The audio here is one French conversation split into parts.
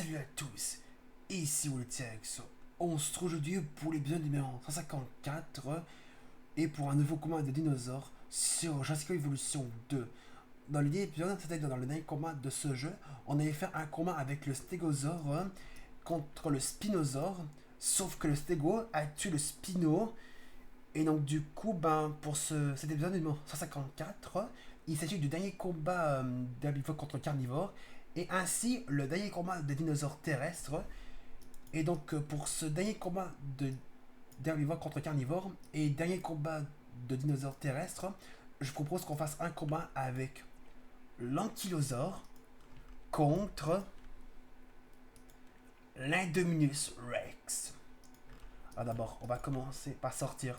Salut à tous, ici Woltex. On se retrouve aujourd'hui pour l'épisode numéro 154 et pour un nouveau combat de dinosaures sur Jurassic Evolution 2. Dans l'épisode, c'est-à-dire dans le dernier combat de ce jeu, on avait fait un combat avec le stégosaure contre le spinosaure, sauf que le stégo a tué le spino. Et donc du coup, pour cet épisode numéro 154, il s'agit du dernier combat d'herbivore contre carnivore et ainsi le dernier combat de dinosaures terrestres. Et donc pour ce dernier combat d'herbivore contre carnivore et dernier combat de dinosaures terrestres, je propose qu'on fasse un combat avec l'ankylosaure contre l'Indominus Rex. Alors d'abord, on va commencer par sortir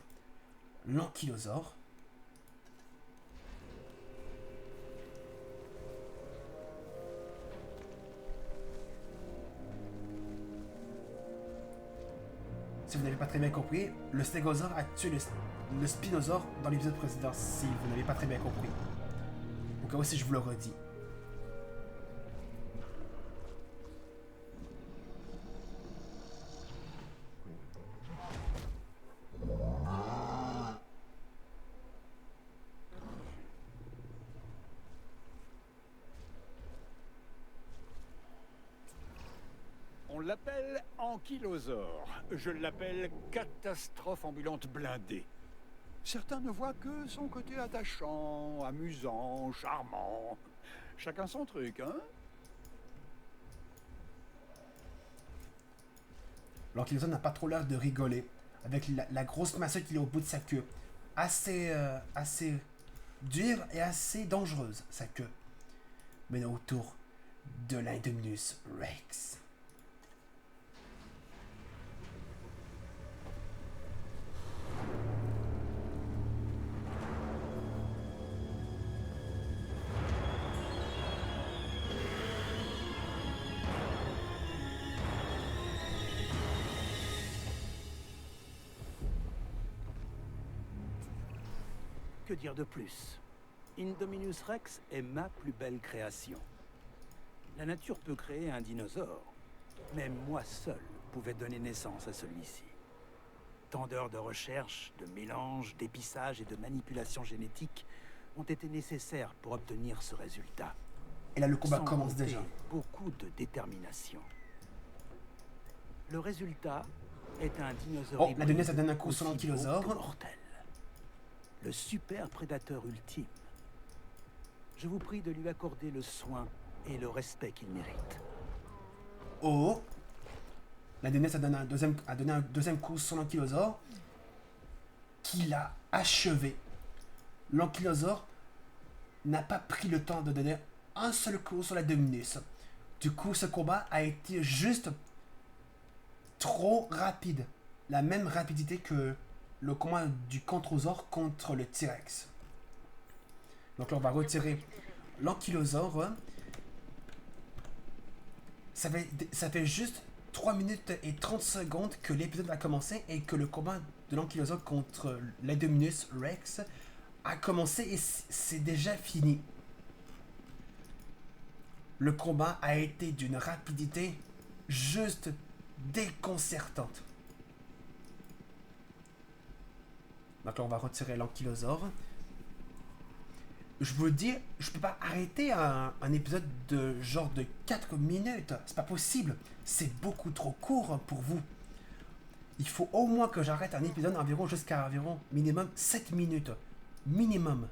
l'ankylosaure. Si vous n'avez pas très bien compris, le stégosaure a tué le spinosaure dans l'épisode précédent, si vous n'avez pas très bien compris. Au cas où si je vous le redis. On l'appelle ankylosaure. Je l'appelle catastrophe ambulante blindée. Certains ne voient que son côté attachant, amusant, charmant. Chacun son truc, hein? L'ankylosaure n'a pas trop l'air de rigoler, avec la grosse masse qu'il a au bout de sa queue. Assez dure et assez dangereuse, sa queue. Mais autour de l'Indominus Rex. Que dire de plus? Indominus Rex est ma plus belle création. La nature peut créer un dinosaure, mais moi seul pouvais donner naissance à celui-ci. Tant d'heures de recherche, de mélange, d'épissage et de manipulation génétique ont été nécessaires pour obtenir ce résultat. Et là, le combat Sans commence compter déjà. beaucoup de détermination. Le résultat est un dinosaure. Oh, la donnée, ça donne un coup sur aussi l'ankylosaure. beau que mortel. Le super prédateur ultime. Je vous prie de lui accorder le soin et le respect qu'il mérite. Oh! La donnée, ça donne a donné un deuxième coup sur l'ankylosaure qui l'a achevé. L'ankylosaure n'a pas pris le temps de donner un seul coup sur la Dominus. Du coup, ce combat a été juste trop rapide. La même rapidité que le combat du Controsaure contre le T-Rex. Donc là, on va retirer l'ankylosaure. Ça fait juste 3 minutes et 30 secondes que l'épisode a commencé et que le combat de l'ankylosaure contre l'Indominus Rex a commencé et c'est déjà fini. Le combat a été d'une rapidité juste déconcertante. Donc là, on va retirer l'ankylosaure. Je vous le dis, je peux pas arrêter un épisode de genre de 4 minutes. C'est pas possible. C'est beaucoup trop court pour vous. Il faut au moins que j'arrête un épisode environ jusqu'à environ minimum 7 minutes. Minimum.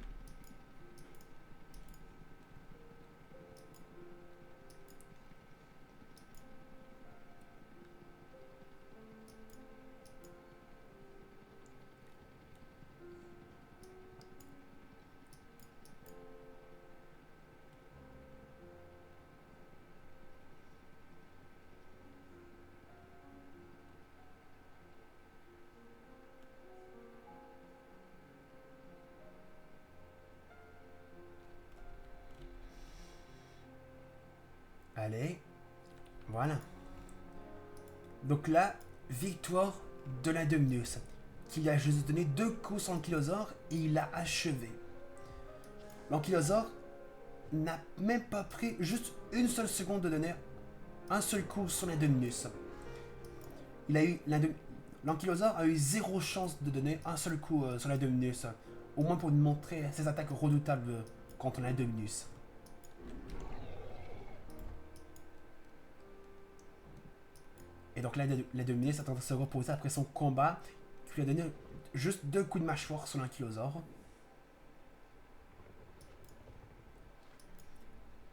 Allez. Voilà. Donc là, victoire de l'Indominus, qui a juste donné 2 coups sur l'ankylosaure et il l'a achevé. L'ankylosaure n'a même pas pris juste une seule seconde de donner un seul coup sur l'Indominus. Il a eu l'Ankylosauр a eu 0 chance de donner un seul coup sur l'Indominus. Au moins pour nous montrer ses attaques redoutables contre l'Indominus. Et donc l'Indominus a tenté de se reposer après son combat, qui lui a donné juste 2 coups de mâchoire sur l'Ankylosauр.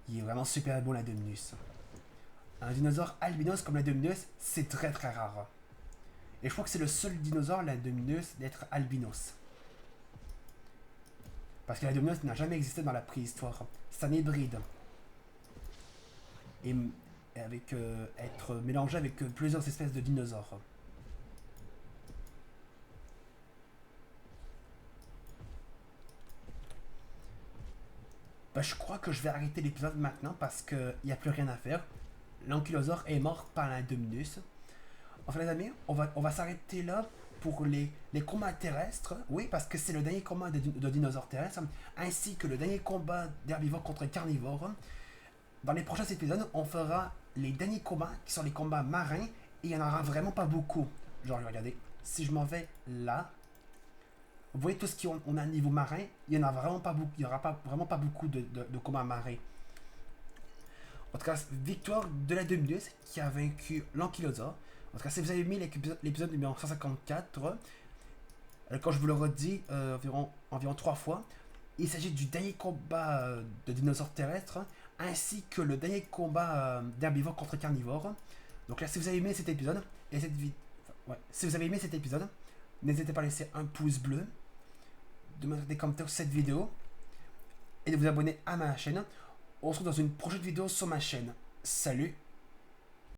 Il est vraiment super beau l'Indominus. Un dinosaure albinos comme l'Indominus, c'est très très rare. Et je crois que c'est le seul dinosaure, l'Indominus, d'être albinos. Parce que l'Indominus n'a jamais existé dans la préhistoire. C'est un hybride. Et avec être mélangé avec plusieurs espèces de dinosaures. Ben, je crois que je vais arrêter l'épisode maintenant parce qu'il n'y a plus rien à faire. L'Ankylosauр est mort par l'Indominus. Enfin les amis, on va s'arrêter là pour les combats terrestres. Oui, parce que c'est le dernier combat de dinosaures terrestres, ainsi que le dernier combat d'herbivores contre carnivores. Dans les prochains épisodes, on fera les derniers combats qui sont les combats marins, et il n'y en aura vraiment pas beaucoup. Genre, regardez, si je m'en vais là, vous voyez tout ce qu'on a niveau marin, il n'y en a vraiment pas beaucoup, il n'y aura vraiment pas beaucoup de combats marins. En tout cas, victoire de l'Indominus qui a vaincu l'Ankylosauр. En tout cas, si vous avez aimé l'épisode numéro 154, quand je vous le redis environ 3 fois, il s'agit du dernier combat de dinosaures terrestres, ainsi que le dernier combat d'herbivores contre carnivores. Donc là, si vous avez aimé cet épisode, si vous avez aimé cet épisode, n'hésitez pas à laisser un pouce bleu, de mettre des commentaires sur cette vidéo, et de vous abonner à ma chaîne. On se retrouve dans une prochaine vidéo sur ma chaîne. Salut!